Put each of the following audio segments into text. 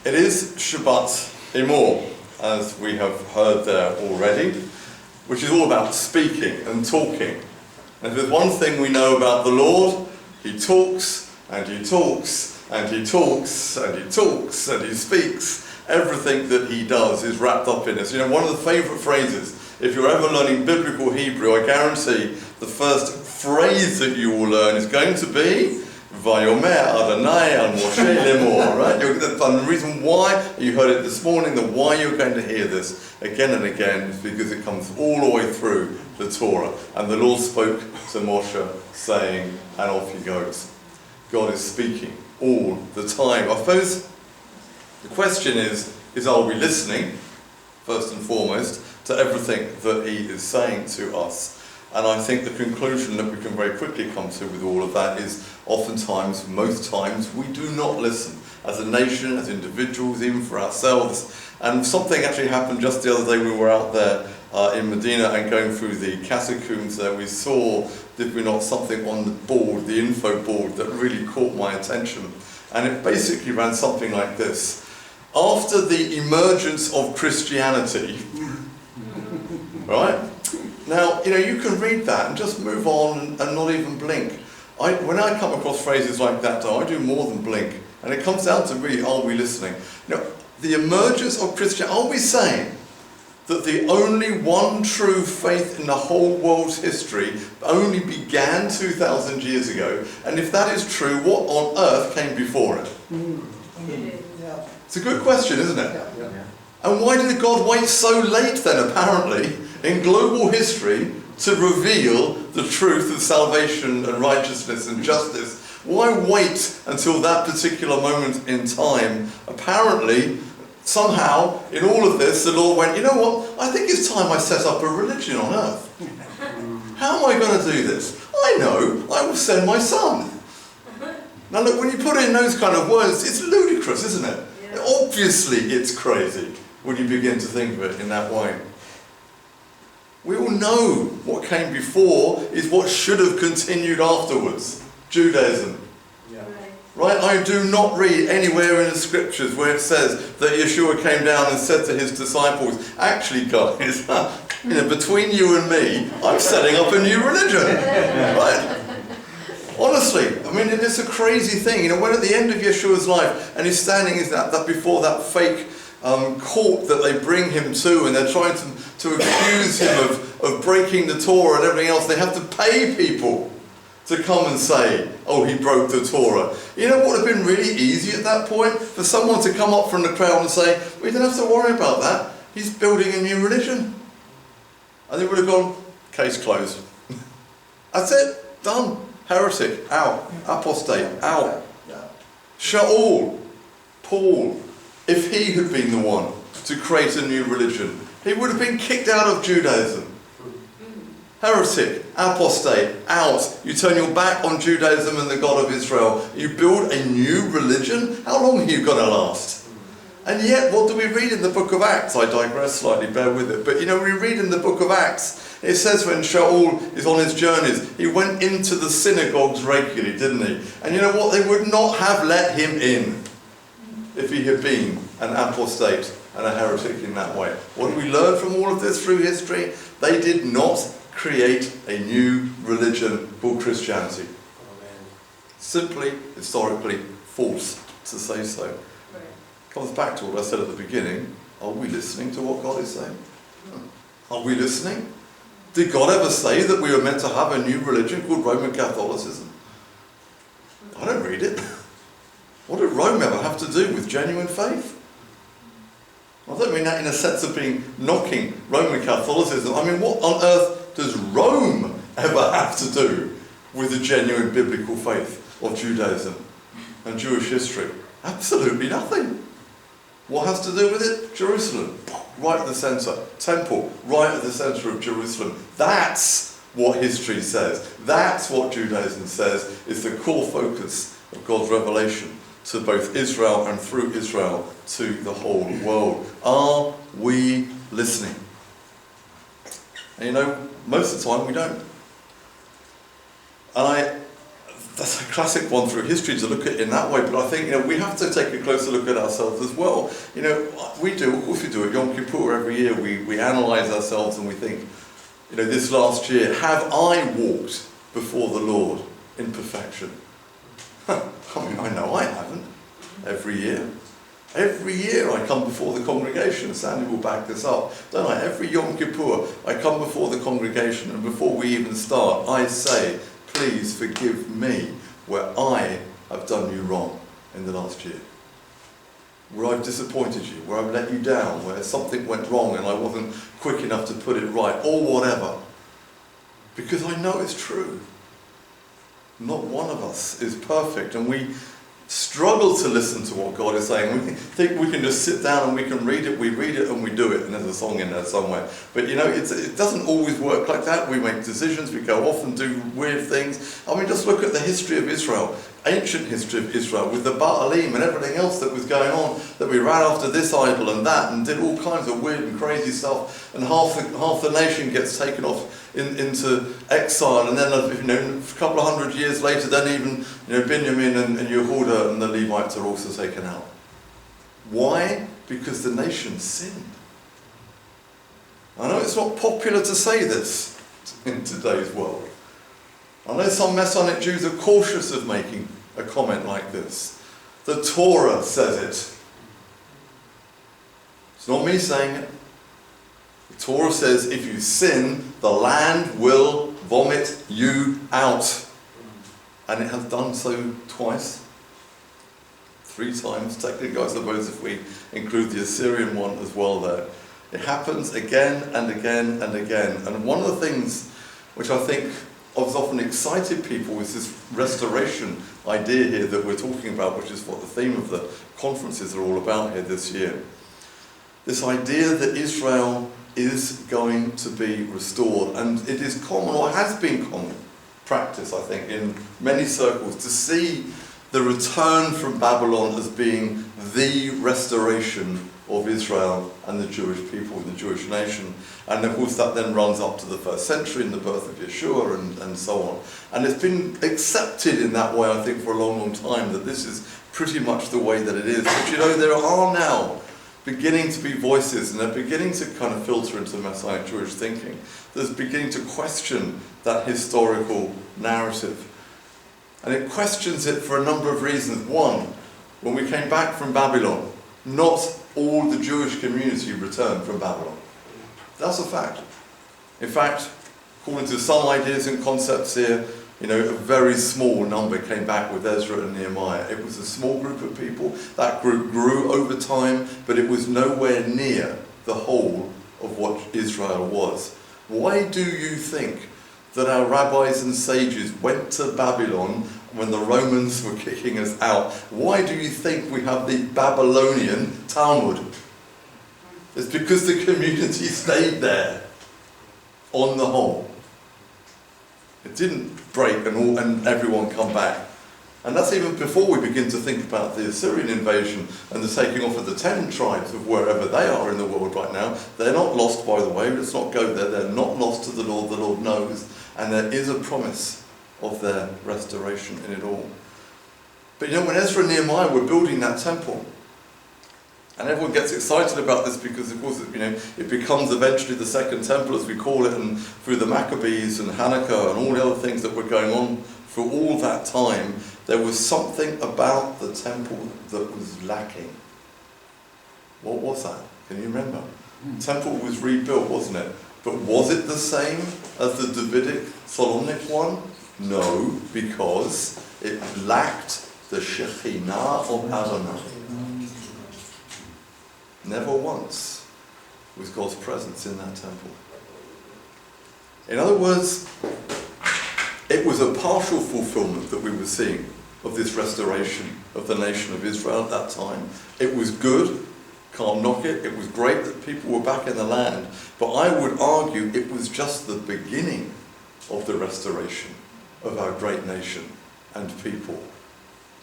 It is Shabbat Emor, as we have heard there already, which is all about speaking and talking. And if there's one thing we know about the Lord, he talks, and he talks, and he talks, and he talks, and he speaks. Everything that he does is wrapped up in this. You know, one of the favourite phrases, if you're ever learning biblical Hebrew, I guarantee the first phrase that you will learn is going to be Vayomer Adonai al Moshe Lemor, right? And the reason why you heard it this morning, the why you're going to hear this again and again, is because it comes all the way through the Torah. And the Lord spoke to Moshe, saying, and off he goes. God is speaking all the time. I suppose the question is are we listening, first and foremost, to everything that he is saying to us? And I think the conclusion that we can very quickly come to with all of that is oftentimes, most times, we do not listen. As a nation, as individuals, even for ourselves. And something actually happened just the other day. We were out there in Medina and going through the catacombs there. We saw, did we not, something on the board, the info board, that really caught my attention. And it basically ran something like this. After the emergence of Christianity, right? Now, you know, you can read that and just move on and not even blink. When I come across phrases like that, though, I do more than blink. And it comes down to really, are we listening? You know, the emergence of Christianity, are we saying that the only one true faith in the whole world's history only began 2,000 years ago? And if that is true, what on earth came before it? Yeah. It's a good question, isn't it? Yeah. And why did God wait so late then, apparently, in global history to reveal the truth of salvation and righteousness and justice? Why wait until that particular moment in time? Apparently, somehow, in all of this, the Lord went, you know what, I think it's time I set up a religion on earth. How am I going to do this? I know, I will send my son. Now look, when you put in those kind of words, it's ludicrous, isn't it? Yeah. Obviously it's crazy when you begin to think of it in that way. We all know what came before is what should have continued afterwards. Judaism. Yeah. Right? I do not read anywhere in the scriptures where it says that Yeshua came down and said to his disciples, actually guys, you know, between you and me, I'm setting up a new religion. Right? Honestly, I mean, it's a crazy thing. You know, when at the end of Yeshua's life, and he's standing that before that fake court that they bring him to, and they're trying to accuse him of breaking the Torah and everything else, they have to pay people to come and say, oh, he broke the Torah. You know what would have been really easy at that point? For someone to come up from the crowd and say, we don't have to worry about that. He's building a new religion. And they would have gone, case closed. That's it, done. Heretic, out. Apostate, out. Shaul, Paul, if he had been the one to create a new religion, he would have been kicked out of Judaism. Heretic, apostate, out. You turn your back on Judaism and the God of Israel. You build a new religion? How long are you going to last? And yet, what do we read in the book of Acts? I digress slightly, bear with it. But you know, we read in the book of Acts, it says when Shaul is on his journeys, he went into the synagogues regularly, didn't he? And you know what? They would not have let him in if he had been an apostate and a heretic in that way. What do we learn from all of this through history? They did not create a new religion called Christianity. Amen. Simply, historically, false to say so. Right. Comes back to what I said at the beginning. Are we listening to what God is saying? Are we listening? Did God ever say that we were meant to have a new religion called Roman Catholicism? I don't read it. What did Rome ever have to do with genuine faith? I don't mean that in a sense of being knocking Roman Catholicism. I mean, what on earth does Rome ever have to do with the genuine biblical faith of Judaism and Jewish history? Absolutely nothing. What has to do with it? Jerusalem, right at the centre. Temple, right at the centre of Jerusalem. That's what history says. That's what Judaism says is the core focus of God's revelation to both Israel and through Israel to the whole world. Are we listening? And you know, most of the time we don't. And that's a classic one through history to look at it in that way, but I think we have to take a closer look at ourselves as well. We do, of course we do, at Yom Kippur every year we analyse ourselves and we think, this last year, have I walked before the Lord in perfection? I know I haven't. Every year I come before the congregation. Sandy will back this up, don't I? Every Yom Kippur I come before the congregation, and before we even start I say, please forgive me where I have done you wrong in the last year. Where I've disappointed you, where I've let you down, where something went wrong and I wasn't quick enough to put it right, or whatever. Because I know it's true. Not one of us is perfect, and we struggle to listen to what God is saying. We think we can just sit down and we can read it, and we do it, and there's a song in there somewhere. But it doesn't always work like that. We make decisions, we go off and do weird things. Just look at the history of Israel, ancient history of Israel, with the Baalim and everything else that was going on, that we ran after this idol and that, and did all kinds of weird and crazy stuff, and half the nation gets taken off into exile, and then a couple of hundred years later, then even Benjamin and Yehuda and the Levites are also taken out. Why? Because the nation sinned. I know it's not popular to say this in today's world. I know some Messianic Jews are cautious of making a comment like this. The Torah says it. It's not me saying it. The Torah says if you sin, the land will vomit you out. And it has done so twice. 3 times, technically, I suppose, if we include the Assyrian one as well there. It happens again and again and again. And one of the things which I think has often excited people is this restoration idea here that we're talking about, which is what the theme of the conferences are all about here this year. This idea that Israel is going to be restored, and it is common, or has been common practice, I think, in many circles, to see the return from Babylon as being the restoration of Israel and the Jewish people, the Jewish nation. And of course that then runs up to the 1st century and the birth of Yeshua and so on. And it's been accepted in that way, I think, for a long, long time, that this is pretty much the way that it is. But there are now beginning to be voices, and they're beginning to kind of filter into Messianic Jewish thinking, that's beginning to question that historical narrative. And it questions it for a number of reasons. One, when we came back from Babylon, not all the Jewish community returned from Babylon. That's a fact. In fact, according to some ideas and concepts here, a very small number came back with Ezra and Nehemiah. It was a small group of people. That group grew over time, but it was nowhere near the whole of what Israel was. Why do you think that our rabbis and sages went to Babylon when the Romans were kicking us out? Why do you think we have the Babylonian Talmud? It's because the community stayed there, on the whole. It didn't break and everyone come back. And that's even before we begin to think about the Assyrian invasion and the taking off of the 10 tribes of wherever they are in the world right now. They're not lost, by the way. Let's not go there. They're not lost to the Lord knows. And there is a promise of their restoration in it all. But when Ezra and Nehemiah were building that temple, and everyone gets excited about this because, of course, it becomes eventually the second temple, as we call it, and through the Maccabees and Hanukkah and all the other things that were going on for all that time, there was something about the temple that was lacking. What was that? Can you remember? The temple was rebuilt, wasn't it? But was it the same as the Davidic Solomonic one? No, because it lacked the Shekhinah of Adonai. Never once was God's presence in that temple. In other words, it was a partial fulfillment that we were seeing of this restoration of the nation of Israel at that time. It was good, can't knock it. It was great that people were back in the land. But I would argue it was just the beginning of the restoration of our great nation and people.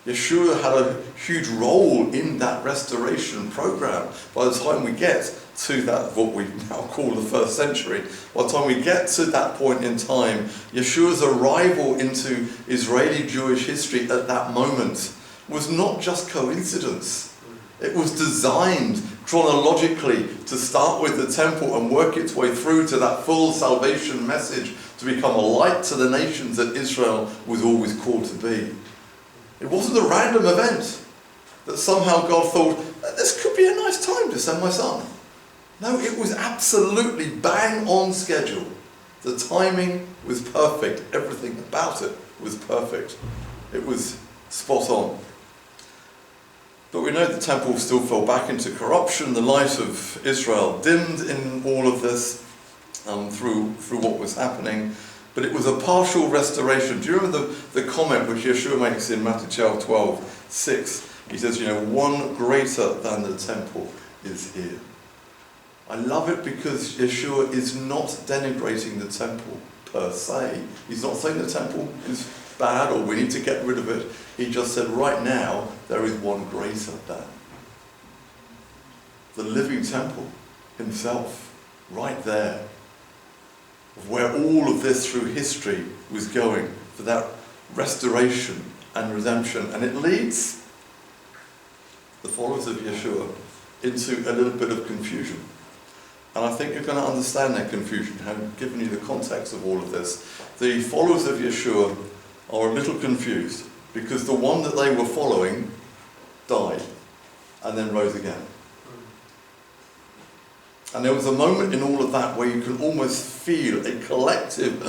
Yeshua had a huge role in that restoration program. By the time we get to that, what we now call the first century, by the time we get to that point in time, Yeshua's arrival into Israeli Jewish history at that moment was not just coincidence. It was designed chronologically to start with the temple and work its way through to that full salvation message to become a light to the nations that Israel was always called to be. It wasn't a random event that somehow God thought, this could be a nice time to send my son. No, it was absolutely bang on schedule. The timing was perfect. Everything about it was perfect. It was spot on. But we know the temple still fell back into corruption. The light of Israel dimmed in all of this through what was happening. But it was a partial restoration. Do you remember the comment which Yeshua makes in Matthew 12:6? He says, one greater than the temple is here. I love it because Yeshua is not denigrating the temple per se. He's not saying the temple is bad or we need to get rid of it. He just said right now there is one greater than. The living temple himself, right there, where all of this through history was going for that restoration and redemption. And it leads the followers of Yeshua into a little bit of confusion. And I think you're going to understand that confusion, having given you the context of all of this. The followers of Yeshua are a little confused because the one that they were following died and then rose again. And there was a moment in all of that where you can almost feel a collective,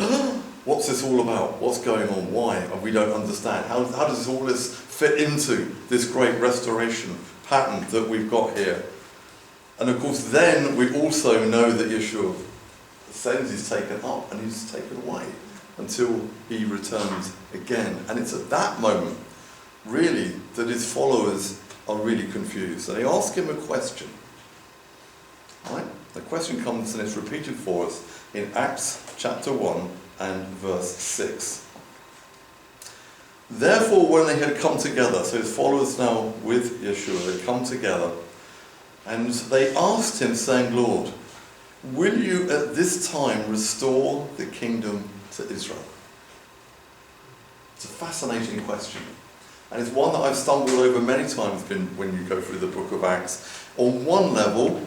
what's this all about? What's going on? Why? And we don't understand. How does all this fit into this great restoration pattern that we've got here? And of course then we also know that Yeshua ascends, he's taken up and he's taken away until he returns again. And it's at that moment really that his followers are really confused. And they ask him a question. Right? The question comes and it's repeated for us in Acts chapter 1 and verse 6. Therefore, when they had come together, so his followers now with Yeshua, they come together, and they asked him, saying, Lord, will you at this time restore the kingdom to Israel? It's a fascinating question. And it's one that I've stumbled over many times when you go through the book of Acts. On one level,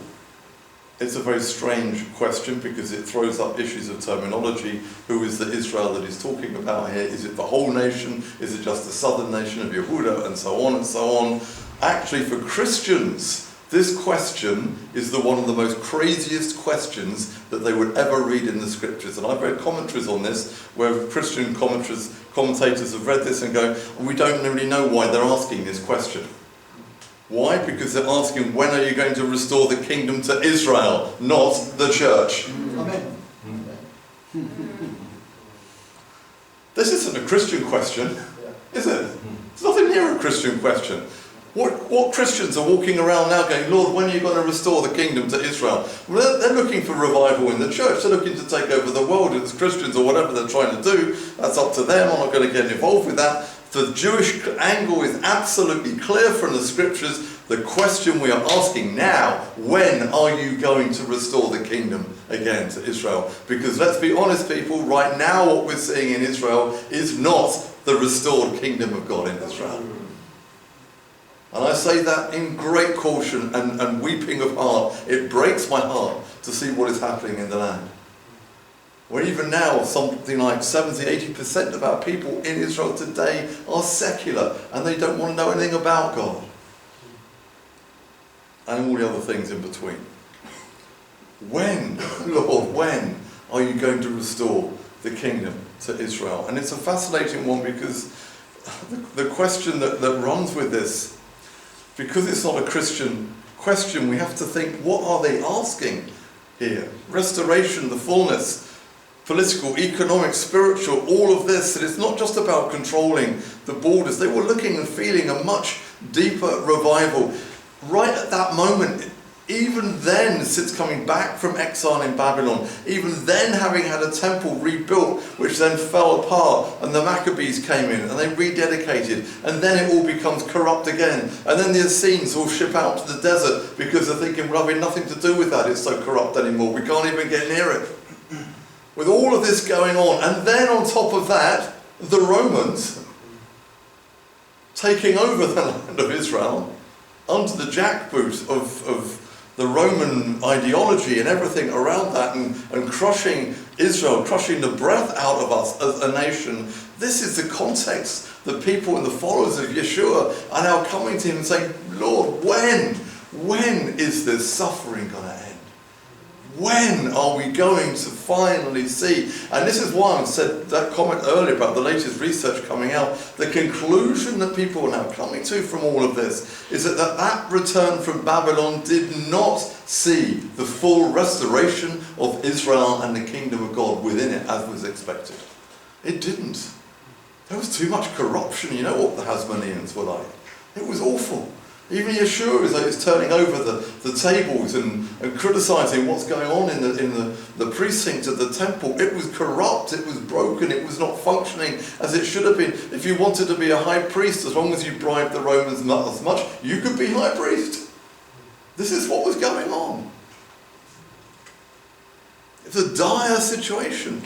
it's a very strange question because it throws up issues of terminology. Who is the Israel that he's talking about here? Is it the whole nation? Is it just the southern nation of Yehuda? And so on and so on. Actually, for Christians, this question is one of the most craziest questions that they would ever read in the scriptures. And I've read commentaries on this where Christian commentators have read this and go, we don't really know why they're asking this question. Why? Because they're asking, when are you going to restore the kingdom to Israel, not the church? Amen. This isn't a Christian question, is it? It's nothing near a Christian question. What Christians are walking around now going, Lord, when are you going to restore the kingdom to Israel? Well, they're looking for revival in the church. They're looking to take over the world as Christians or whatever they're trying to do. That's up to them. I'm not going to get involved with that. The Jewish angle is absolutely clear from the scriptures. The question we are asking now, when are you going to restore the kingdom again to Israel? Because let's be honest, people, right now what we're seeing in Israel is not the restored kingdom of God in Israel. And I say that in great caution and weeping of heart. It breaks my heart to see what is happening in the land. Where even now, something like 70-80% of our people in Israel today are secular and they don't want to know anything about God. And all the other things in between. When, Lord, when are you going to restore the kingdom to Israel? And it's a fascinating one because the question that runs with this, because it's not a Christian question, we have to think, what are they asking here? Restoration, the fullness, political, economic, spiritual, all of this. And it's not just about controlling the borders. They were looking and feeling a much deeper revival. Right at that moment, even then, since coming back from exile in Babylon, even then having had a temple rebuilt, which then fell apart, and the Maccabees came in, and they rededicated, and then it all becomes corrupt again. And then the Essenes all ship out to the desert, because they're thinking, we're having nothing to do with that, it's so corrupt anymore, we can't even get near it. With all of this going on, and then on top of that, the Romans taking over the land of Israel, under the jackboot of the Roman ideology and everything around that, and crushing Israel, crushing the breath out of us as a nation. This is the context that people and the followers of Yeshua are now coming to him and saying, Lord, when is this suffering going to end? When are we going to finally see? And this is why I said that comment earlier about the latest research coming out. The conclusion that people are now coming to from all of this is that return from Babylon did not see the full restoration of Israel and the kingdom of God within it as was expected. It didn't. There was too much corruption. You know what the Hasmoneans were like. It was awful. Even Yeshua is turning over the tables and criticising what's going on in the precincts of the temple. It was corrupt, it was broken, it was not functioning as it should have been. If you wanted to be a high priest, as long as you bribed the Romans not as much, you could be high priest. This is what was going on. It's a dire situation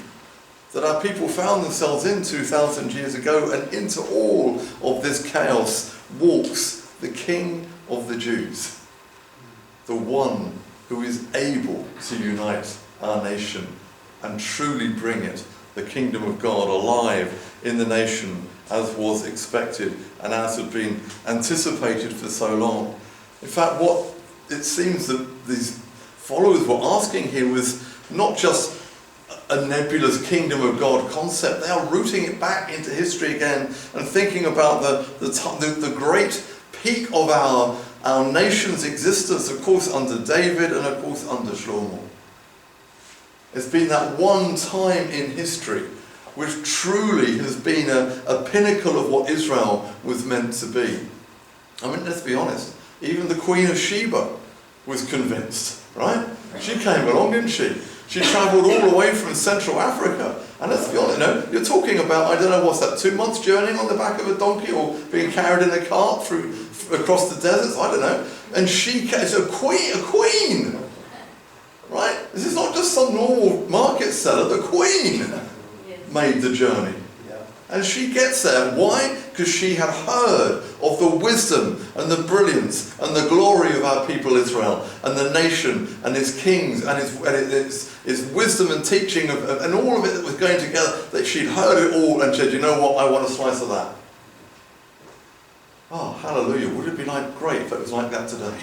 that our people found themselves in 2,000 years ago, and into all of this chaos walks the King of the Jews, the one who is able to unite our nation and truly bring it, the kingdom of God, alive in the nation as was expected and as had been anticipated for so long. In fact, what it seems that these followers were asking here was not just a nebulous kingdom of God concept. They are rooting it back into history again and thinking about the great peak of our nation's existence, of course under David and of course under Shlomo. It's been that one time in history which truly has been a pinnacle of what Israel was meant to be. I mean, let's be honest, even the Queen of Sheba was convinced, right? She came along, didn't she? She travelled all the way from Central Africa. And let's be honest, you're talking about, I don't know, what's that, 2 months journeying on the back of a donkey or being carried in a cart across the deserts, I don't know. And she is a queen, right? This is not just some normal market seller, the queen made the journey. And she gets there. Why? Because she had heard of the wisdom and the brilliance and the glory of our people Israel and the nation and his kings and his wisdom and teaching and all of it that was going together, that she'd heard it all and said, you know what, I want a slice of that. Oh, hallelujah. Would it be great if it was like that today?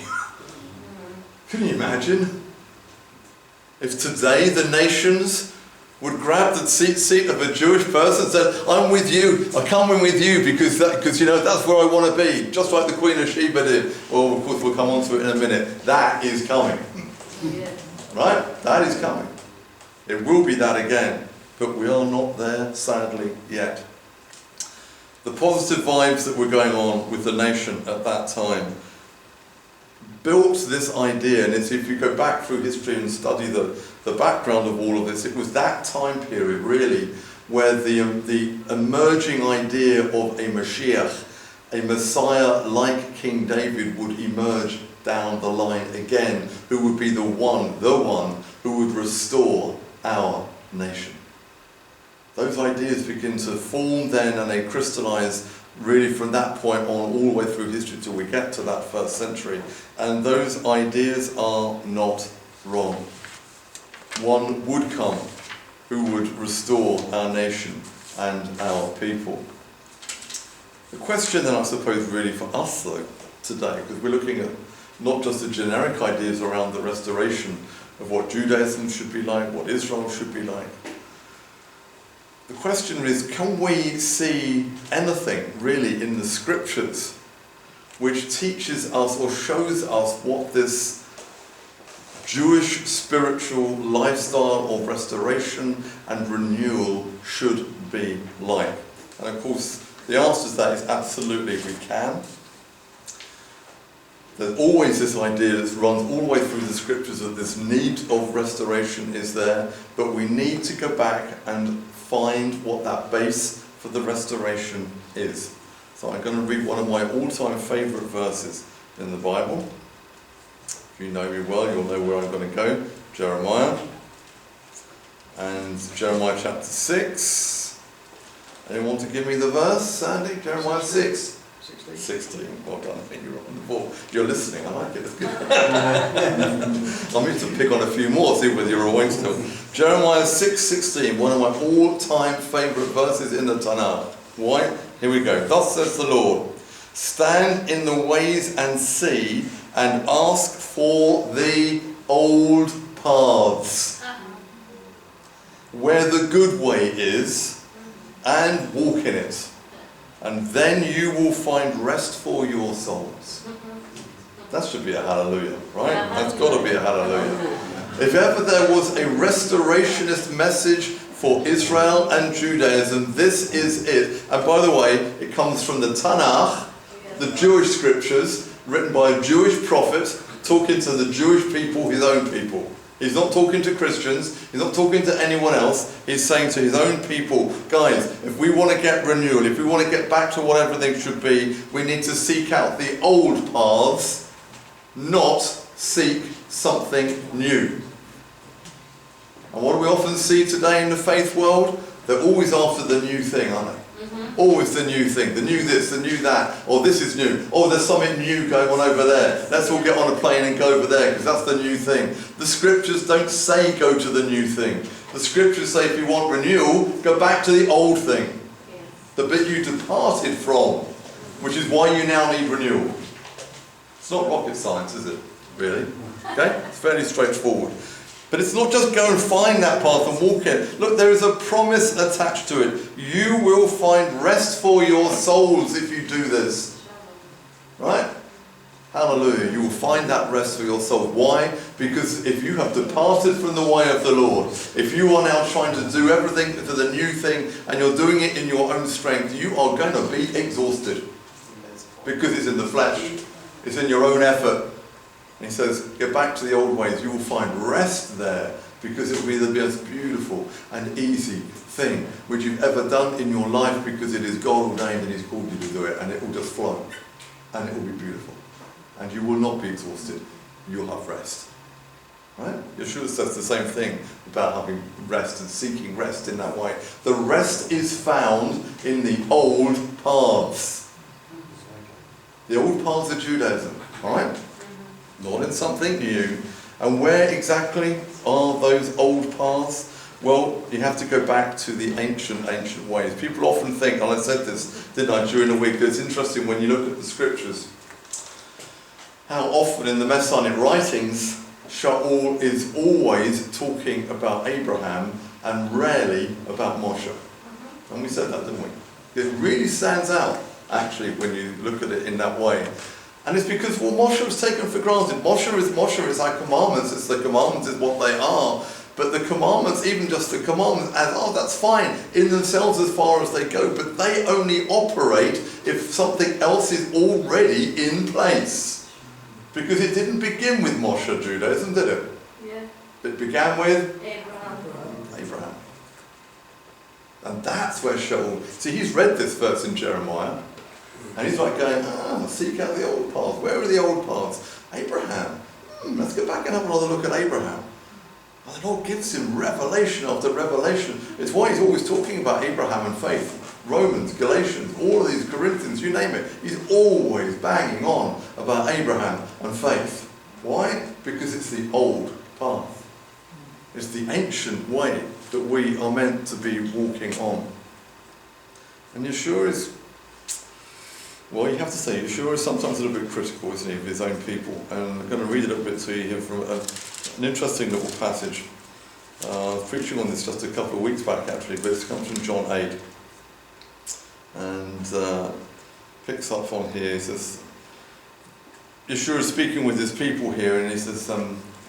Can you imagine? If today the nations would grab the seat of a Jewish person and said, I'm with you, I come in with you because that's where I want to be, just like the Queen of Sheba did. Well, of course, we'll come on to it in a minute. That is coming. Yeah. Right? That is coming. It will be that again, but we are not there, sadly, yet. The positive vibes that were going on with the nation at that time built this idea, and if you go back through history and study the background of all of this, it was that time period really where the emerging idea of a Mashiach, a Messiah like King David, would emerge down the line again, who would be the one who would restore our nation. Those ideas begin to form then, and they crystallize really from that point on all the way through history till we get to that first century. And those ideas are not wrong. One would come who would restore our nation and our people. The question then, I suppose, really for us though today, because we're looking at not just the generic ideas around the restoration of what Judaism should be like, what Israel should be like. The question is, can we see anything really in the scriptures which teaches us or shows us what this Jewish spiritual lifestyle of restoration and renewal should be like? And of course, the answer to that is absolutely we can. There's always this idea that runs all the way through the scriptures that this need of restoration is there, but we need to go back and find what that base for the restoration is. So I'm going to read one of my all-time favourite verses in the Bible. If you know me well, you'll know where I'm going to go. Jeremiah. And Jeremiah chapter 6. Anyone want to give me the verse, Sandy? Jeremiah 6. 16. Well done, I think you're on the ball. You're listening, I like it, it's good. I need to pick on a few more, see whether you're awake still. Jeremiah 6:16, one of my all-time favourite verses in the Tanakh. Why? Here we go. Thus says the Lord, stand in the ways and see, and ask for the old paths, where the good way is, and walk in it. And then you will find rest for your souls. That should be a hallelujah, right? That's got to be a hallelujah. If ever there was a restorationist message for Israel and Judaism, this is it. And by the way, it comes from the Tanakh, the Jewish scriptures, written by a Jewish prophet, talking to the Jewish people, his own people. He's not talking to Christians, he's not talking to anyone else, he's saying to his own people, guys, if we want to get renewal, if we want to get back to what everything should be, we need to seek out the old paths, not seek something new. And what do we often see today in the faith world? They're always after the new thing, aren't they? Always the new thing, the new this, the new that, or this is new, oh there's something new going on over there, let's all get on a plane and go over there because that's the new thing. The scriptures don't say go to the new thing. The scriptures say if you want renewal, go back to the old thing, the bit you departed from, which is why you now need renewal. It's not rocket science, is it? Really? Okay? It's fairly straightforward. But it's not just go and find that path and walk it. Look, there is a promise attached to it. You will find rest for your souls if you do this. Right? Hallelujah. You will find that rest for your soul. Why? Because if you have departed from the way of the Lord, if you are now trying to do everything for the new thing and you're doing it in your own strength, you are going to be exhausted. Because it's in the flesh. It's in your own effort. And he says, get back to the old ways. You will find rest there because it will be the most beautiful and easy thing which you've ever done in your life because it is God ordained and he's called you to do it, and it will just flow and it will be beautiful and you will not be exhausted. You'll have rest. Right? Yeshua says the same thing about having rest and seeking rest in that way. The rest is found in the old paths. The old paths of Judaism. Alright? Not in something new. And where exactly are those old paths? Well, you have to go back to the ancient ways. People often think, and I said this, didn't I, during the week, it's interesting when you look at the scriptures, how often in the Messianic writings, Shaul is always talking about Abraham and rarely about Moshe. And we said that, didn't we? It really stands out, actually, when you look at it in that way. And it's because, well, Moshe was taken for granted. Moshe is our commandments. It's the commandments is what they are. But the commandments, even just the commandments, as that's fine in themselves as far as they go. But they only operate if something else is already in place. Because it didn't begin with Moshe Judaism, did it? Yeah. It began with Abraham. And that's where Shaul... See, he's read this verse in Jeremiah. And he's like going, seek out the old paths. Where are the old paths? Abraham. Let's go back and have another look at Abraham. And the Lord gives him revelation after revelation. It's why he's always talking about Abraham and faith. Romans, Galatians, all of these, Corinthians, you name it. He's always banging on about Abraham and faith. Why? Because it's the old path. It's the ancient way that we are meant to be walking on. And Yeshua is... Well, you have to say, Yeshua is sometimes a little bit critical, isn't he, of his own people. And I'm going to read a little bit to you here from an interesting little passage. I was preaching on this just a couple of weeks back, actually, but it comes from John 8. And picks up on here, he says, Yeshua is speaking with his people here, and he says,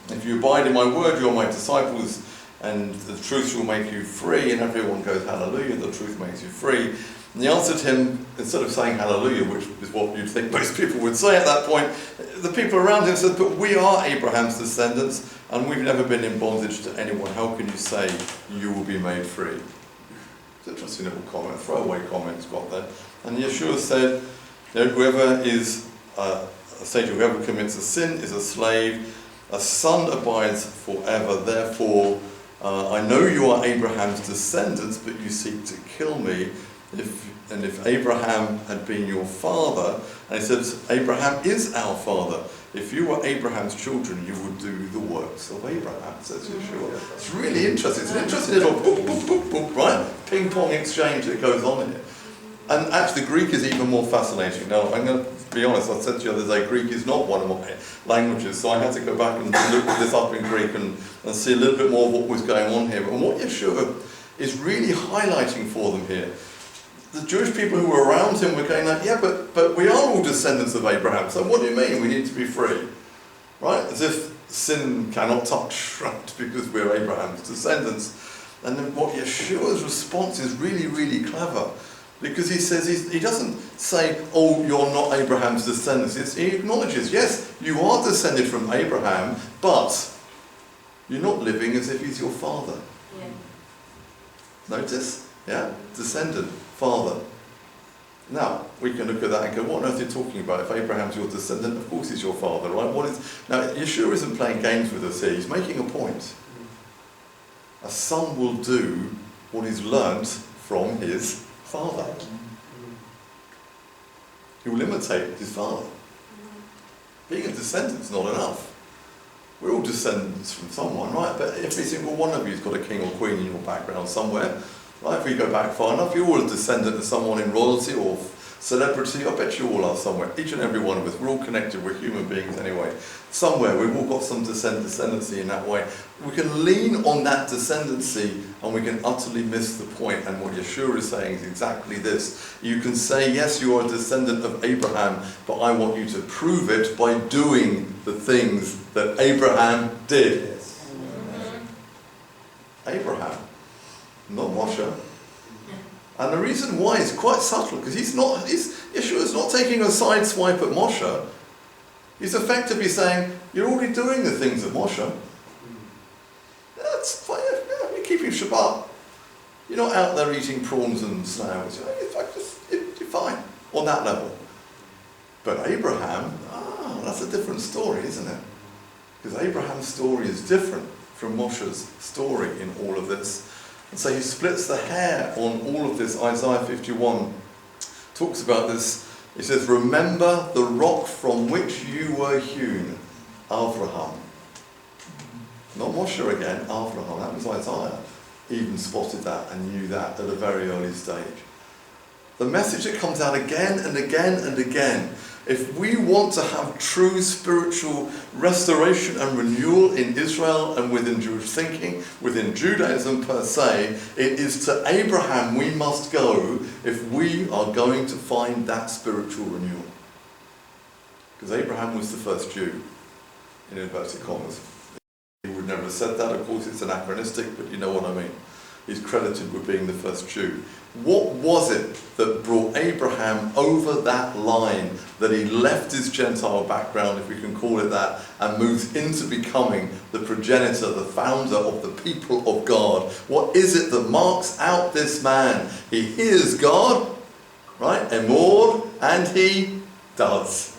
if you abide in my word, you are my disciples, and the truth will make you free. And everyone goes, hallelujah, the truth makes you free. And he answered him, instead of saying hallelujah, which is what you'd think most people would say at that point, the people around him said, but we are Abraham's descendants, and we've never been in bondage to anyone. How can you say you will be made free? It's an interesting little comment, throwaway comment he's got there. And Yeshua said, whoever commits a sin is a slave, a son abides forever. Therefore, I know you are Abraham's descendants, but you seek to kill me. If Abraham had been your father, and he says, Abraham is our father. If you were Abraham's children, you would do the works of Abraham, says Yeshua. It's really interesting. It's an interesting little book, right? Ping-pong exchange that goes on here. And actually, Greek is even more fascinating. Now, I'm going to be honest, I said to you the other day, Greek is not one of my languages, so I had to go back and look this up in Greek and see a little bit more of what was going on here. And what Yeshua is really highlighting for them here, the Jewish people who were around him were going like, yeah, but we are all descendants of Abraham, so what do you mean we need to be free? Right? As if sin cannot touch, right? Because we're Abraham's descendants. And then what Yeshua's response is really, really clever. Because he says, he doesn't say, oh, you're not Abraham's descendants. He acknowledges, yes, you are descended from Abraham, but you're not living as if he's your father. Yeah. Notice? Yeah? Descendant, father. Now, we can look at that and go, what on earth are you talking about? If Abraham's your descendant, of course he's your father, right? Now, Yeshua isn't playing games with us here. He's making a point. A son will do what he's learnt from his father. He will imitate his father. Being a descendant is not enough. We're all descendants from someone, right? But every single one of you has got a king or queen in your background somewhere. Right? If we go back far enough, you're all a descendant of someone in royalty or celebrity. I bet you all are somewhere. Each and every one of us. We're all connected. We're human beings anyway. Somewhere we've all got some descendancy in that way. We can lean on that descendancy and we can utterly miss the point. And what Yeshua is saying is exactly this. You can say, yes, you are a descendant of Abraham, but I want you to prove it by doing the things that Abraham did. Yes. Abraham. Not Moshe. And the reason why is quite subtle, because Yeshua's not taking a side swipe at Moshe. He's effectively saying, you're already doing the things of Moshe. That's fine. Yeah, you're keeping Shabbat. You're not out there eating prawns and snails. You're fine on that level. But Abraham, that's a different story, isn't it? Because Abraham's story is different from Moshe's story in all of this. And so he splits the hair on all of this. Isaiah 51 talks about this. He says, remember the rock from which you were hewn, Avraham. Not Moshe again, Avraham. That was Isaiah. Even spotted that and knew that at a very early stage. The message that comes out again and again and again. If we want to have true spiritual restoration and renewal in Israel and within Jewish thinking, within Judaism per se, it is to Abraham we must go if we are going to find that spiritual renewal. Because Abraham was the first Jew, in inverted commas. He would never have said that, of course it's anachronistic, but you know what I mean. He's credited with being the first Jew. What was it that brought Abraham over that line, that he left his Gentile background, if we can call it that, and moved into becoming the progenitor, the founder of the people of God? What is it that marks out this man? He hears God, right, Emor, and he does.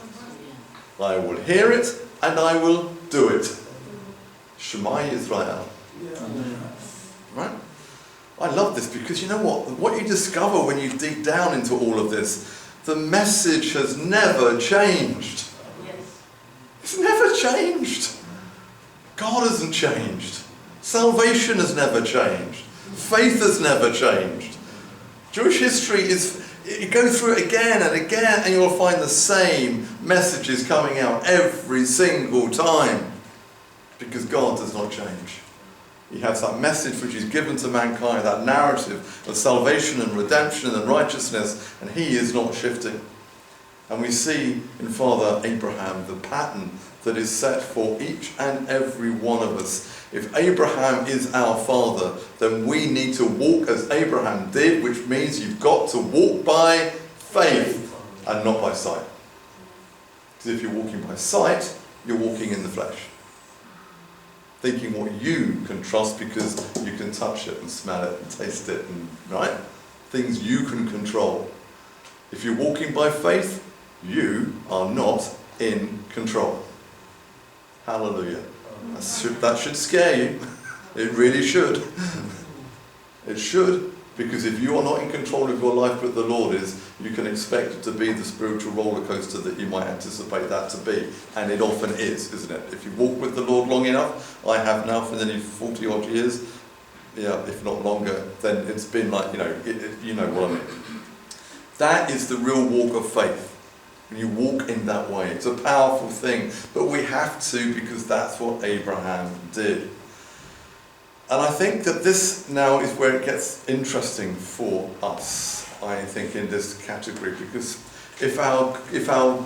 I will hear it, and I will do it. Shema Yisrael. Right? I love this because you know what you discover when you dig down into all of this, the message has never changed. Yes. It's never changed. God hasn't changed. Salvation has never changed. Faith has never changed. Jewish history you go through it again and again and you'll find the same messages coming out every single time because God does not change. He has that message which is given to mankind, that narrative of salvation and redemption and righteousness, and he is not shifting. And we see in Father Abraham the pattern that is set for each and every one of us. If Abraham is our father, then we need to walk as Abraham did, which means you've got to walk by faith and not by sight. Because if you're walking by sight, you're walking in the flesh. Thinking what you can trust because you can touch it and smell it and taste it, and right? Things you can control. If you're walking by faith, you are not in control. Hallelujah. That should scare you. It really should. It should, because if you are not in control of your life but the Lord is, you can expect it to be the spiritual roller coaster that you might anticipate that to be. And it often is, isn't it? If you walk with the Lord long enough, I have now for nearly 40 odd years, if not longer, then it's been like, you know what I mean. That is the real walk of faith. When you walk in that way, it's a powerful thing, but we have to, because that's what Abraham did. And I think that this now is where it gets interesting for us, I think, in this category, because if our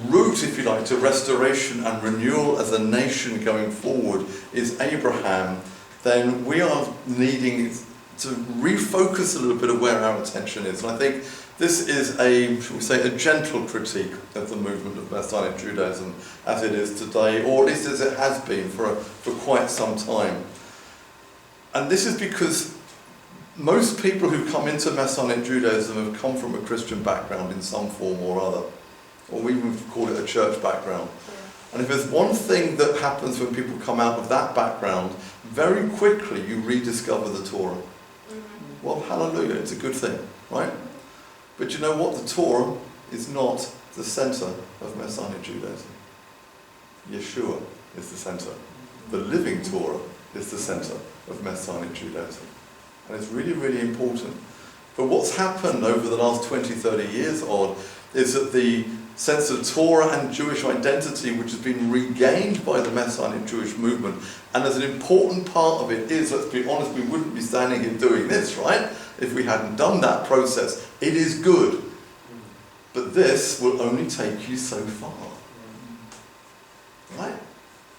route, if you like, to restoration and renewal as a nation going forward is Abraham, then we are needing to refocus a little bit of where our attention is. And I think this is shall we say, a gentle critique of the movement of Messianic Judaism as it is today, or at least as it has been for quite some time. And this is because most people who come into Messianic Judaism have come from a Christian background in some form or other, or we even call it a church background. And if there's one thing that happens when people come out of that background, very quickly you rediscover the Torah. Well, hallelujah, it's a good thing, right? But you know what? The Torah is not the centre of Messianic Judaism. Yeshua is the centre. The living Torah is the centre of Messianic Judaism. And it's really, really important. But what's happened over the last 20, 30 years odd is that the sense of Torah and Jewish identity, which has been regained by the Messianic Jewish movement, and as an important part of it is, let's be honest, we wouldn't be standing here doing this, right? If we hadn't done that process. It is good. But this will only take you so far. Right?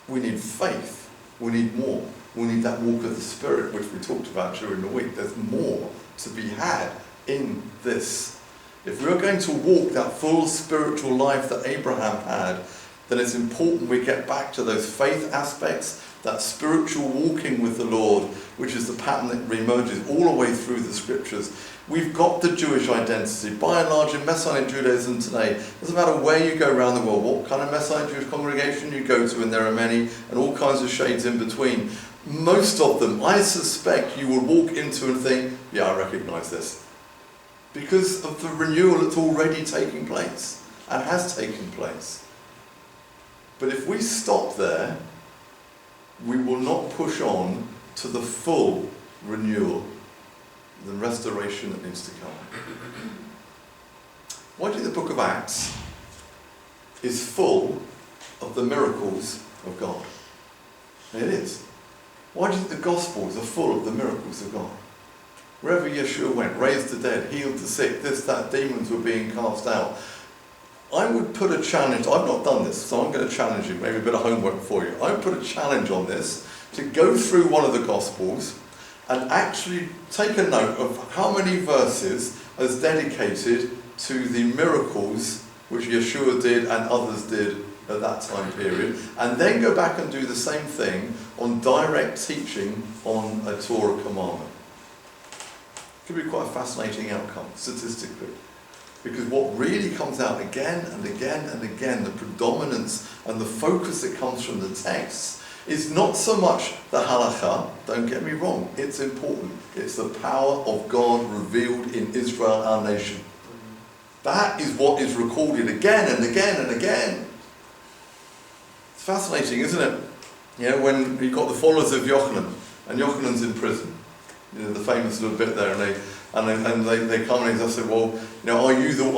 We need faith. We need more. We need that walk of the Spirit, which we talked about during the week. There's more to be had in this. If we're going to walk that full spiritual life that Abraham had, then it's important we get back to those faith aspects, that spiritual walking with the Lord, which is the pattern that reemerges all the way through the scriptures. We've got the Jewish identity. By and large, in Messianic Judaism today, it doesn't matter where you go around the world, what kind of Messianic Jewish congregation you go to, and there are many, and all kinds of shades in between. Most of them, I suspect, you will walk into and think, yeah, I recognise this. Because of the renewal that's already taking place, and has taken place. But if we stop there, we will not push on to the full renewal, the restoration that needs to come. Why do you think the book of Acts is full of the miracles of God? It is. Why do you think the Gospels are full of the miracles of God? Wherever Yeshua went, raised the dead, healed the sick, this, that, demons were being cast out. I would put a challenge, I've not done this, so I'm going to challenge you, maybe a bit of homework for you. I would put a challenge on this, to go through one of the Gospels and actually take a note of how many verses is dedicated to the miracles which Yeshua did and others did at that time period, and then go back and do the same thing on direct teaching on a Torah commandment. Could be quite a fascinating outcome, statistically. Because what really comes out again and again and again, the predominance and the focus that comes from the texts, is not so much the halakha, don't get me wrong, it's important. It's the power of God revealed in Israel, our nation. That is what is recorded again and again and again. It's fascinating, isn't it? You know, when you've got the followers of Yochanan, and Yochanan's in prison, you know, the famous little bit there, and they come and they say, well, you know, are you the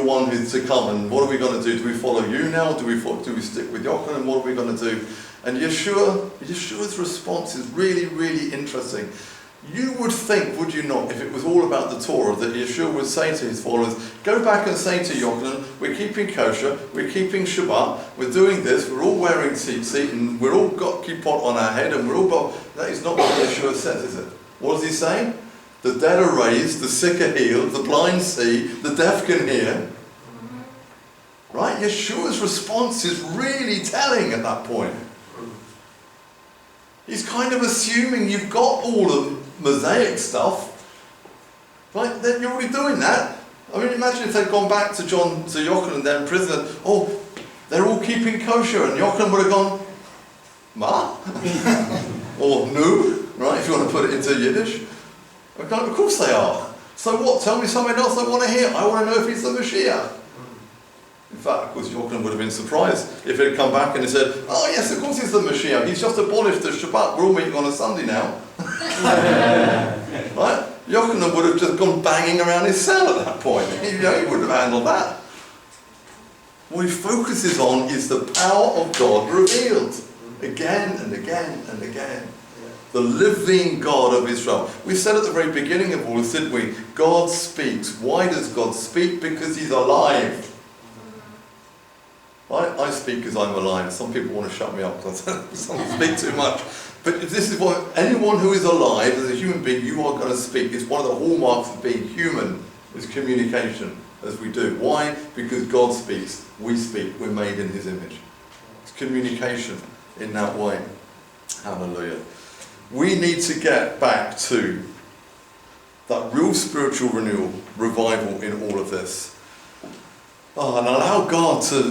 one who's to come, and what are we going to do? Do we follow you now? Do we stick with Yochanan? What are we going to do? And Yeshua's response is really, really interesting. You would think, would you not, if it was all about the Torah, that Yeshua would say to his followers, go back and say to Yochanan, we're keeping kosher, we're keeping Shabbat, we're doing this, we're all wearing tzitzit, and we're all got kippot on our head, and we're all got... That is not what Yeshua says, is it? What does he say? The dead are raised, the sick are healed, the blind see, the deaf can hear. Right? Yeshua's response is really telling at that point. He's kind of assuming you've got all the Mosaic stuff. Right? Then you're already doing that. I mean, imagine if they'd gone back to Yochanan, their in prison, and, oh, they're all keeping kosher, and Yochanan would have gone, Ma? Or nu, right, if you want to put it into Yiddish. Of course they are. So what? Tell me something else I want to hear. I want to know if he's the Mashiach. In fact, of course, Yochanan would have been surprised if it had come back and he said, oh yes, of course he's the Mashiach. He's just abolished the Shabbat. We're all meeting on a Sunday now. Right? Yochanan would have just gone banging around his cell at that point. He wouldn't have handled that. What he focuses on is the power of God revealed. Again and again and again. The living God of Israel. We said at the very beginning of all this, didn't we? God speaks. Why does God speak? Because he's alive. I speak because I'm alive. Some people want to shut me up because I speak too much. But this is what anyone who is alive as a human being, you are going to speak. It's one of the hallmarks of being human, is communication, as we do. Why? Because God speaks. We speak. We're made in his image. It's communication in that way. Hallelujah. We need to get back to that real spiritual renewal, revival in all of this. And allow God to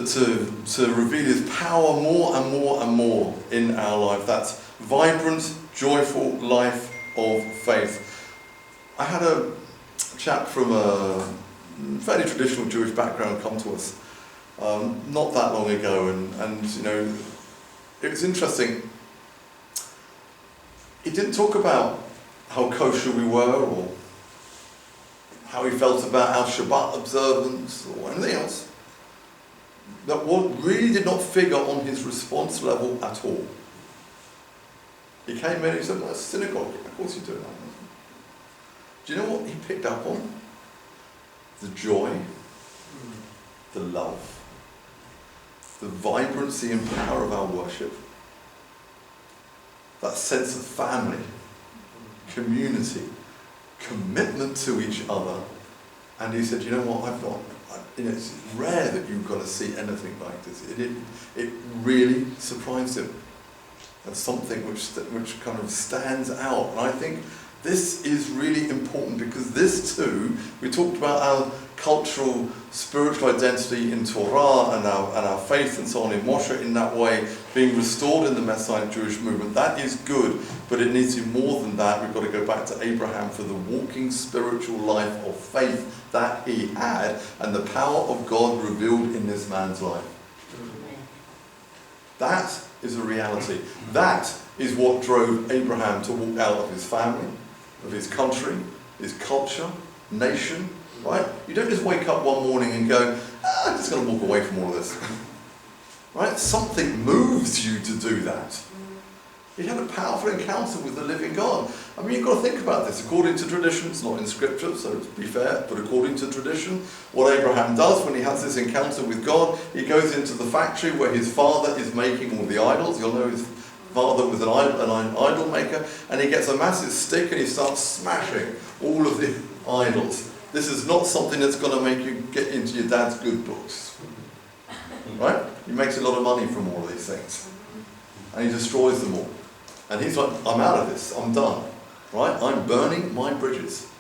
reveal his power more and more and more in our life. That's vibrant, joyful life of faith. I had a chap from a fairly traditional Jewish background come to us not that long ago, and you know, it was interesting. He didn't talk about how kosher we were or how he felt about our Shabbat observance or anything else. That what really did not figure on his response level at all. He came in and he said, well, that's a synagogue. Of course you do that. Do you know what he picked up on? The joy, the love, the vibrancy and power of our worship. That sense of family, community, commitment to each other. And he said, you know what, it's rare that you've got to see anything like this. It really surprised him. That's something which kind of stands out. And I think this is really important because this too, we talked about our cultural, spiritual identity in Torah and our faith and so on in Moshe in that way, being restored in the Messianic Jewish movement. That is good, but it needs to be more than that. We've got to go back to Abraham for the walking spiritual life of faith that he had and the power of God revealed in this man's life. That is a reality. That is what drove Abraham to walk out of his family, of his country, his culture, nation. Right? You don't just wake up one morning and go, I'm just going to walk away from all of this. Right? Something moves you to do that. He had a powerful encounter with the living God. I mean, you've got to think about this. According to tradition, it's not in scripture, so to be fair, but according to tradition, what Abraham does when he has this encounter with God, he goes into the factory where his father is making all the idols. You'll know his father was an idol maker, and he gets a massive stick and he starts smashing all of the idols. This is not something that's going to make you get into your dad's good books. Right? He makes a lot of money from all of these things. And he destroys them all. And he's like, I'm out of this. I'm done. Right? I'm burning my bridges.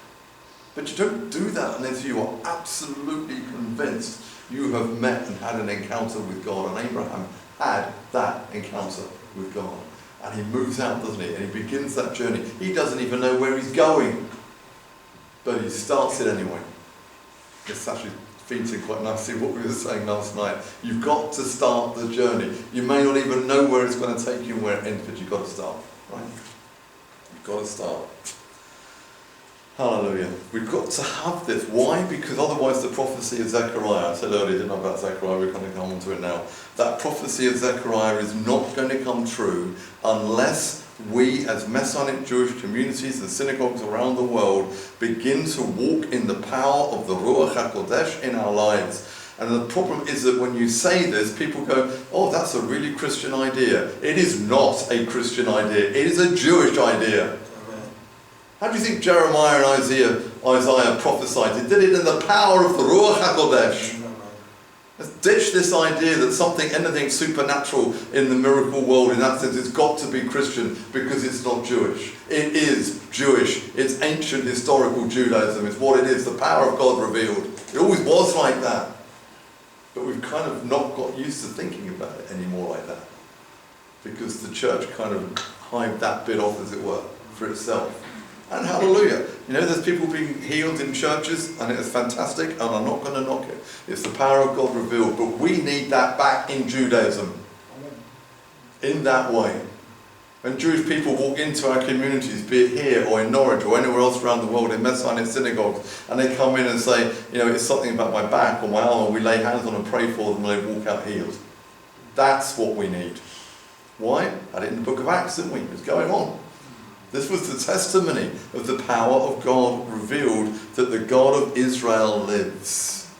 But you don't do that unless you are absolutely convinced you have met and had an encounter with God. And Abraham had that encounter with God. And he moves out, doesn't he? And he begins that journey. He doesn't even know where he's going. But he starts it anyway. This actually feeds in quite nicely what we were saying last night. You've got to start the journey. You may not even know where it's going to take you and where it ends, but you've got to start. Right? You've got to start. Hallelujah. We've got to have this. Why? Because otherwise the prophecy of Zechariah, I said earlier, didn't know about Zechariah, we're going to come on to it now. That prophecy of Zechariah is not going to come true unless we as Messianic Jewish communities and synagogues around the world begin to walk in the power of the Ruach HaKodesh in our lives. And the problem is that when you say this, people go, oh, that's a really Christian idea. It is not a Christian idea. It is a Jewish idea. Amen. How do you think Jeremiah and Isaiah prophesied? They did it in the power of the Ruach HaKodesh. Let's ditch this idea that anything supernatural in the miracle world, in that sense, has got to be Christian because it's not Jewish. It is Jewish. It's ancient historical Judaism. It's what it is, the power of God revealed. It always was like that. But we've kind of not got used to thinking about it anymore like that. Because the church kind of hived that bit off, as it were, for itself. And hallelujah. There's people being healed in churches, and it is fantastic, and I'm not going to knock it. It's the power of God revealed. But we need that back in Judaism. In that way. When Jewish people walk into our communities, be it here or in Norwich or anywhere else around the world, in Messianic synagogues, and they come in and say, it's something about my back or my arm, and we lay hands on them and pray for them, and they walk out healed. That's what we need. Why? Had it in the book of Acts, didn't we? It was going on. This was the testimony of the power of God revealed, that the God of Israel lives.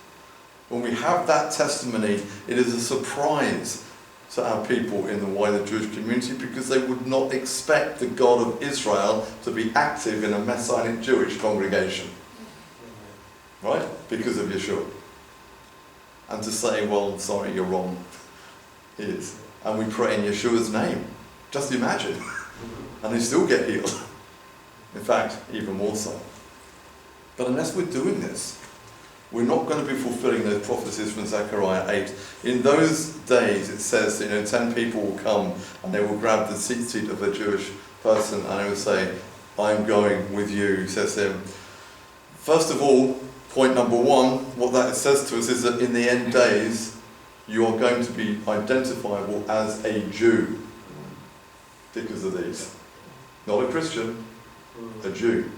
When we have that testimony, it is a surprise to our people in the wider Jewish community, because they would not expect the God of Israel to be active in a Messianic Jewish congregation. Right? Because of Yeshua. And to say, well, sorry, you're wrong. He is. And we pray in Yeshua's name. Just imagine. And they still get healed. In fact, even more so. But unless we're doing this, we're not going to be fulfilling those prophecies from Zechariah 8. In those days, it says, 10 people will come and they will grab the seat of a Jewish person and they will say, I'm going with you. He says to him, first of all, point number one, what that says to us is that in the end days, you are going to be identifiable as a Jew because of these. Not a Christian, a Jew.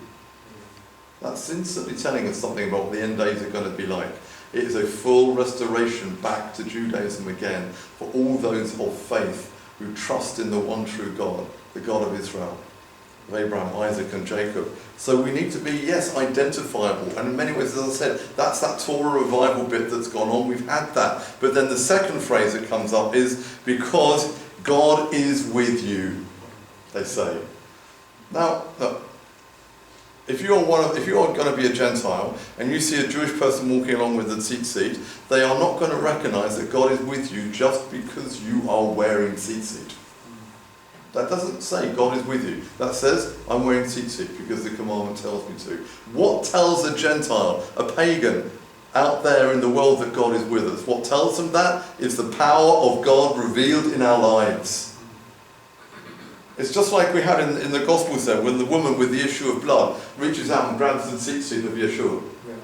That's instantly telling us something about what the end days are going to be like. It is a full restoration back to Judaism again for all those of faith who trust in the one true God, the God of Israel, of Abraham, Isaac and Jacob. So we need to be, yes, identifiable. And in many ways, as I said, that's that Torah revival bit that's gone on. We've had that. But then the second phrase that comes up is, because God is with you, they say. Now, look, if you're going to be a Gentile and you see a Jewish person walking along with a tzitzit, they are not going to recognize that God is with you just because you are wearing tzitzit. That doesn't say God is with you. That says, I'm wearing tzitzit because the commandment tells me to. What tells a Gentile, a pagan, out there in the world that God is with us? What tells them that is the power of God revealed in our lives. It's just like we had in the Gospels there, when the woman with the issue of blood reaches out and grabs the tzitzit of Yeshua. Yeah.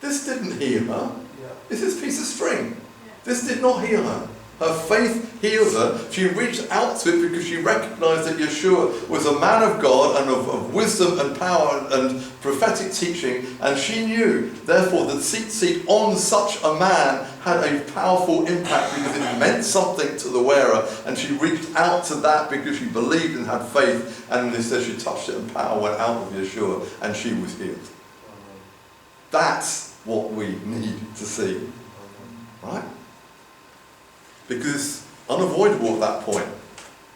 This didn't heal her. Yeah. This is a piece of string. Yeah. This did not heal her. Her faith heals her. She reached out to it because she recognized that Yeshua was a man of God and of wisdom and power and prophetic teaching, and she knew, therefore, that tzitzit on such a man had a powerful impact because it meant something to the wearer, and she reached out to that because she believed and had faith, and it says she touched it and power went out of Yeshua and she was healed. That's what we need to see. Right? Because it's unavoidable at that point.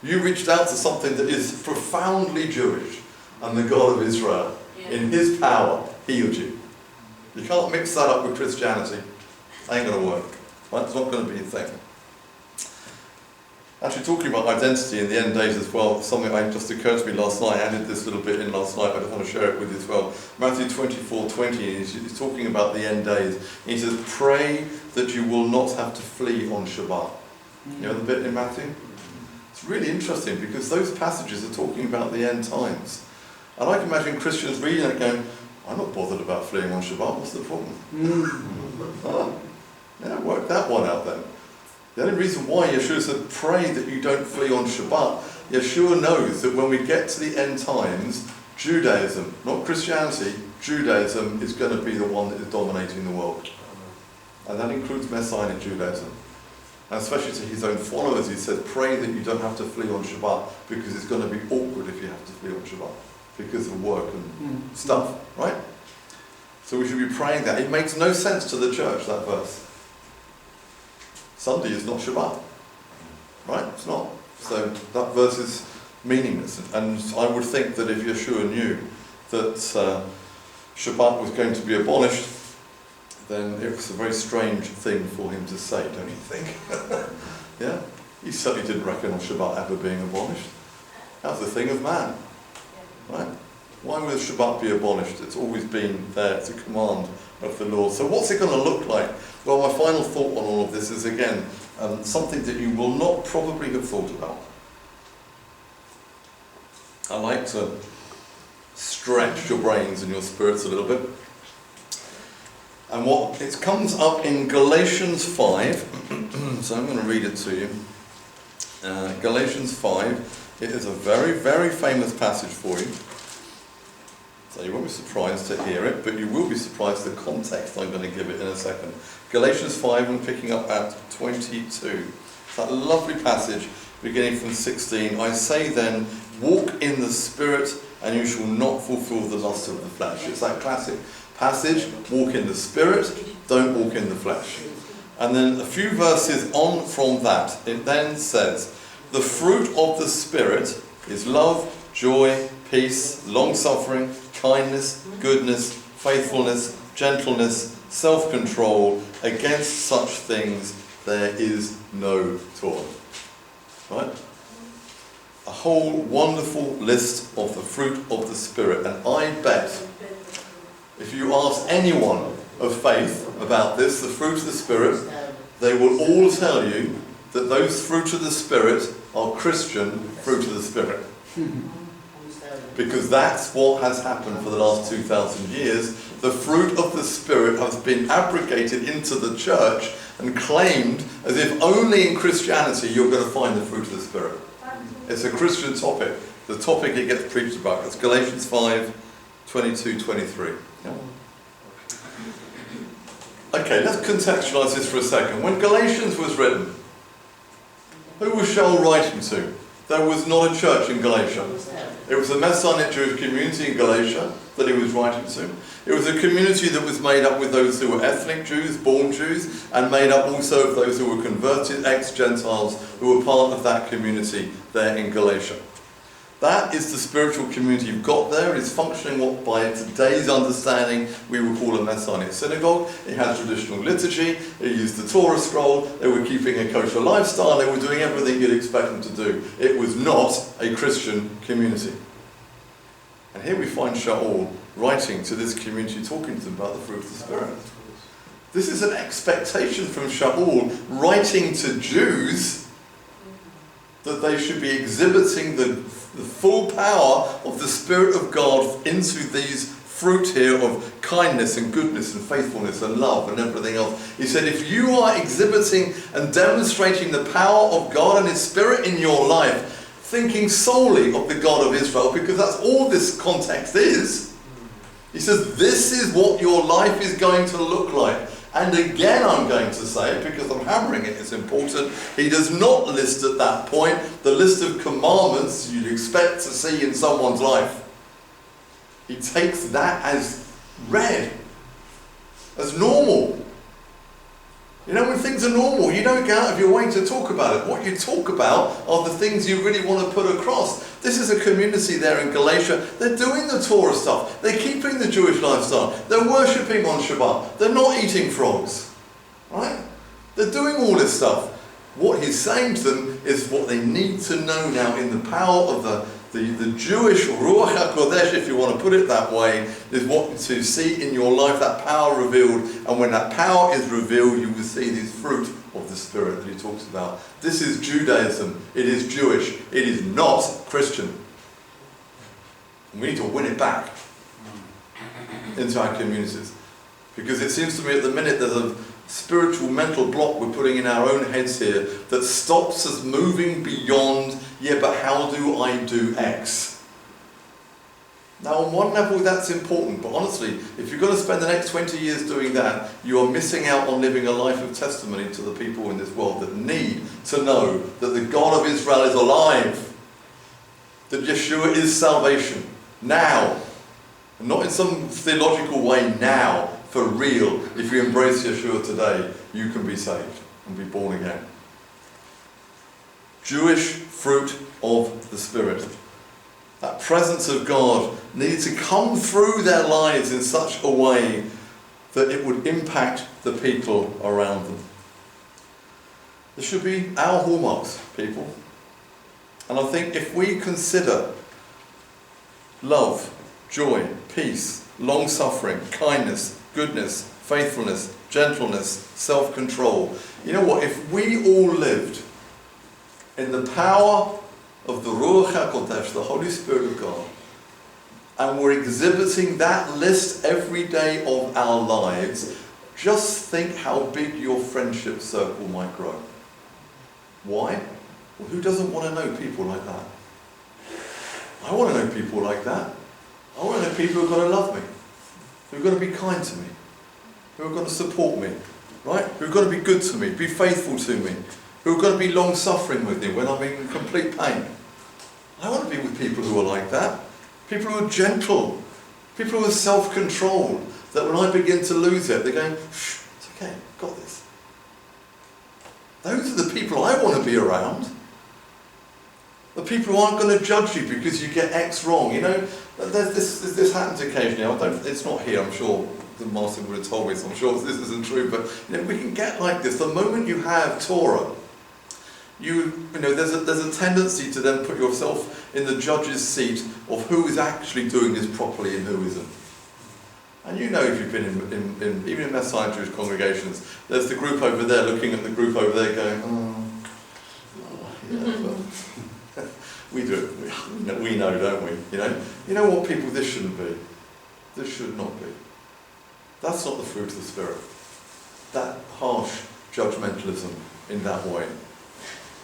You reached out to something that is profoundly Jewish, and the God of Israel, in his power, healed you. You can't mix that up with Christianity. It ain't going to work. Right? It's not going to be a thing. Actually, talking about identity in the end days as well, something that just occurred to me last night. I added this little bit in last night. I just want to share it with you as well. Matthew 24:20, he's talking about the end days. He says, pray that you will not have to flee on Shabbat. You know the bit in Matthew? It's really interesting because those passages are talking about the end times. And I can imagine Christians reading it going, I'm not bothered about fleeing on Shabbat, what's the problem? Work that one out then. The only reason why Yeshua said, pray that you don't flee on Shabbat, Yeshua knows that when we get to the end times, Judaism, not Christianity, Judaism is going to be the one that is dominating the world. And that includes Messianic Judaism. And especially to his own followers, he said, pray that you don't have to flee on Shabbat, because it's going to be awkward if you have to flee on Shabbat, because of work and stuff, right? So we should be praying that. It makes no sense to the church, that verse. Sunday is not Shabbat, right? It's not. So that verse is meaningless. And I would think that if Yeshua knew that Shabbat was going to be abolished, then it was a very strange thing for him to say, don't you think? Yeah? He certainly didn't reckon on Shabbat ever being abolished. That was a thing of man. Right? Why would Shabbat be abolished? It's always been there. It's a command of the Lord. So what's it going to look like? Well, my final thought on all of this is, again, something that you will not probably have thought about. I like to stretch your brains and your spirits a little bit. And what it comes up in Galatians 5, so I'm going to read it to you. Galatians 5, it is a very, very famous passage for you. So you won't be surprised to hear it, but you will be surprised the context I'm going to give it in a second. Galatians 5, I'm picking up at 22. It's that lovely passage beginning from 16. I say then, walk in the Spirit, and you shall not fulfill the lust of the flesh. It's that classic passage, walk in the Spirit, don't walk in the flesh. And then a few verses on from that, it then says, the fruit of the Spirit is love, joy, peace, long-suffering, kindness, goodness, faithfulness, gentleness, self-control. Against such things there is no tolerance. Right? A whole wonderful list of the fruit of the Spirit. And I bet, if you ask anyone of faith about this, the fruit of the Spirit, they will all tell you that those fruit of the Spirit are Christian fruit of the Spirit. Because that's what has happened for the last 2,000 years. The fruit of the Spirit has been abrogated into the church and claimed as if only in Christianity you're going to find the fruit of the Spirit. It's a Christian topic. The topic it gets preached about. It's Galatians 5, 22, 23. Yeah? Okay, let's contextualise this for a second. When Galatians was written, who was Shaul writing to? There was not a church in Galatia. It was a Messianic Jewish community in Galatia that he was writing to. It was a community that was made up with those who were ethnic Jews, born Jews, and made up also of those who were converted ex-Gentiles who were part of that community there in Galatia. That is the spiritual community you've got there. It is functioning what by today's understanding we would call a Messianic synagogue. It had traditional liturgy, it used the Torah scroll, they were keeping a kosher lifestyle, they were doing everything you'd expect them to do. It was not a Christian community. And here we find Shaul writing to this community, talking to them about the fruit of the Spirit. This is an expectation from Shaul writing to Jews that they should be exhibiting the full power of the Spirit of God into these fruit here of kindness and goodness and faithfulness and love and everything else. He said, if you are exhibiting and demonstrating the power of God and His Spirit in your life, thinking solely of the God of Israel, because that's all this context is, he says, this is what your life is going to look like. And again, I'm going to say it because I'm hammering it, it's important. He does not list at that point the list of commandments you'd expect to see in someone's life. He takes that as read, as normal. You know, when things are normal, you don't go out of your way to talk about it. What you talk about are the things you really want to put across. This is a community there in Galatia. They're doing the Torah stuff. They're keeping the Jewish lifestyle. They're worshipping on Shabbat. They're not eating frogs. Right? They're doing all this stuff. What he's saying to them is what they need to know now in the power of the Jewish Ruach HaKodesh, if you want to put it that way, is what to see in your life, that power revealed. And when that power is revealed, you will see this fruit of the Spirit that he talks about. This is Judaism. It is Jewish. It is not Christian. And we need to win it back into our communities. Because it seems to me at the minute there's a spiritual mental block we're putting in our own heads here that stops us moving beyond, yeah, but how do I do X? Now, on one level, that's important, but honestly, if you're going to spend the next 20 years doing that, you are missing out on living a life of testimony to the people in this world that need to know that the God of Israel is alive, that Yeshua is salvation, now. Not in some theological way, now, for real. If you embrace Yeshua today, you can be saved and be born again. Jewish fruit of the Spirit. That presence of God needed to come through their lives in such a way that it would impact the people around them. This should be our hallmarks, people. And I think if we consider love, joy, peace, long-suffering, kindness, goodness, faithfulness, gentleness, self-control, you know what? If we all lived in the power of the Ruach HaKodesh, the Holy Spirit of God, and we're exhibiting that list every day of our lives, just think how big your friendship circle might grow. Why? Well, who doesn't want to know people like that? I want to know people like that. I want to know people who are going to love me, who are going to be kind to me, who are going to support me, right? Who are going to be good to me, be faithful to me, who are going to be long-suffering with me when I'm in complete pain. I want to be with people who are like that. People who are gentle. People who are self-controlled. That when I begin to lose it, they're going, shh, it's okay, got this. Those are the people I want to be around. The people who aren't going to judge you because you get X wrong. You know, this happens occasionally. It's not here, I'm sure. The master would have told me, so I'm sure this isn't true. But you know, we can get like this. The moment you have Torah, you know, there's a tendency to then put yourself in the judge's seat of who is actually doing this properly and who isn't. And you know, if you've been in even in Messianic Jewish congregations, there's the group over there looking at the group over there going, yeah, well, we do it. We know, don't we? You know what, people, this shouldn't be. This should not be. That's not the fruit of the Spirit. That harsh judgmentalism in that way.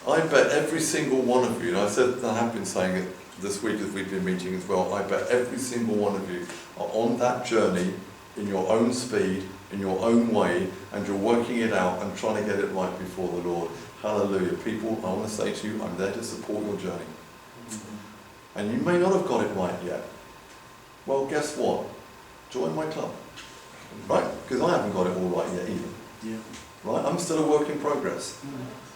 I bet every single one of you, and I have been saying it this week as we've been meeting as well, I bet every single one of you are on that journey in your own speed, in your own way, and you're working it out and trying to get it right before the Lord. Hallelujah. People, I want to say to you, I'm there to support your journey. And you may not have got it right yet. Well, guess what? Join my club. Right? Because I haven't got it all right yet either. Yeah. Right? I'm still a work in progress.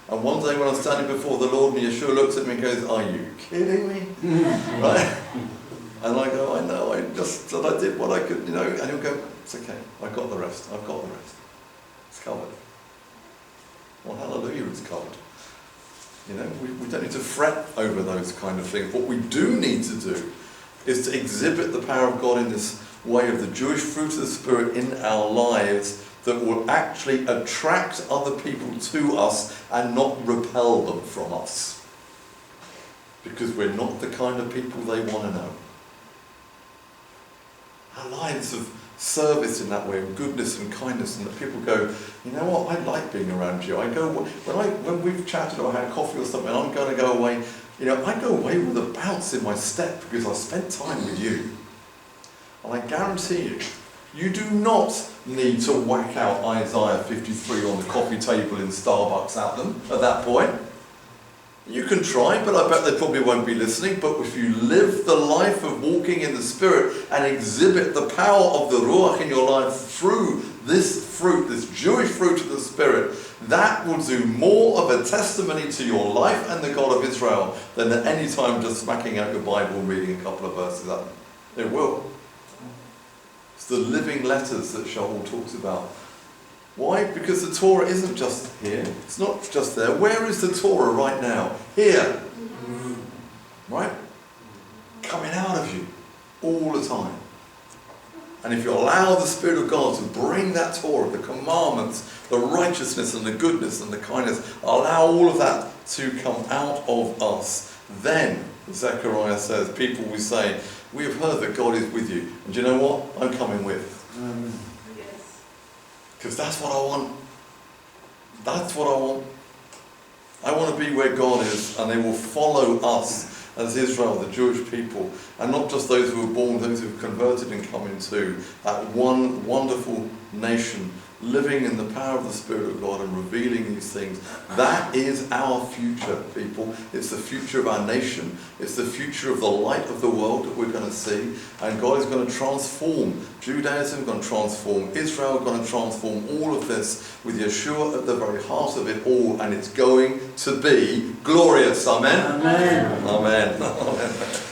And one day when I'm standing before the Lord and Yeshua looks at me and goes, are you kidding me? Right? And I go, I know, I did what I could, you know, and he'll go, it's okay, I've got the rest. It's covered. Well, hallelujah, it's covered. You know, we don't need to fret over those kind of things. What we do need to do is to exhibit the power of God in this way of the Jewish fruit of the Spirit in our lives that will actually attract other people to us and not repel them from us. Because we're not the kind of people they want to know. Our lives of service in that way, of goodness and kindness, and that people go, you know what, I like being around you. I go, when we've chatted or had coffee or something, I'm going to go away, you know, I go away with a bounce in my step because I spent time with you. And I guarantee you, you do not need to whack out Isaiah 53 on the coffee table in Starbucks at them at that point. You can try, but I bet they probably won't be listening. But if you live the life of walking in the Spirit and exhibit the power of the Ruach in your life through this fruit, this Jewish fruit of the Spirit, that will do more of a testimony to your life and the God of Israel than at any time just smacking out your Bible and reading a couple of verses at them. It will. It's the living letters that Shaul talks about. Why? Because the Torah isn't just here. It's not just there. Where is the Torah right now? Here. Right? Coming out of you all the time. And if you allow the Spirit of God to bring that Torah, the commandments, the righteousness and the goodness and the kindness, allow all of that to come out of us, then, Zechariah says, people will say, we have heard that God is with you. And do you know what? I'm coming with. Because that's what I want. That's what I want. I want to be where God is, and they will follow us as Israel, the Jewish people, and not just those who were born, those who have converted and come into that one wonderful nation, living in the power of the Spirit of God and revealing these things. That is our future, people. It's the future of our nation. It's the future of the light of the world that we're going to see. And God is going to transform Judaism, going to transform Israel, going to transform all of this with Yeshua at the very heart of it all. And it's going to be glorious. Amen? Amen. Amen. Amen.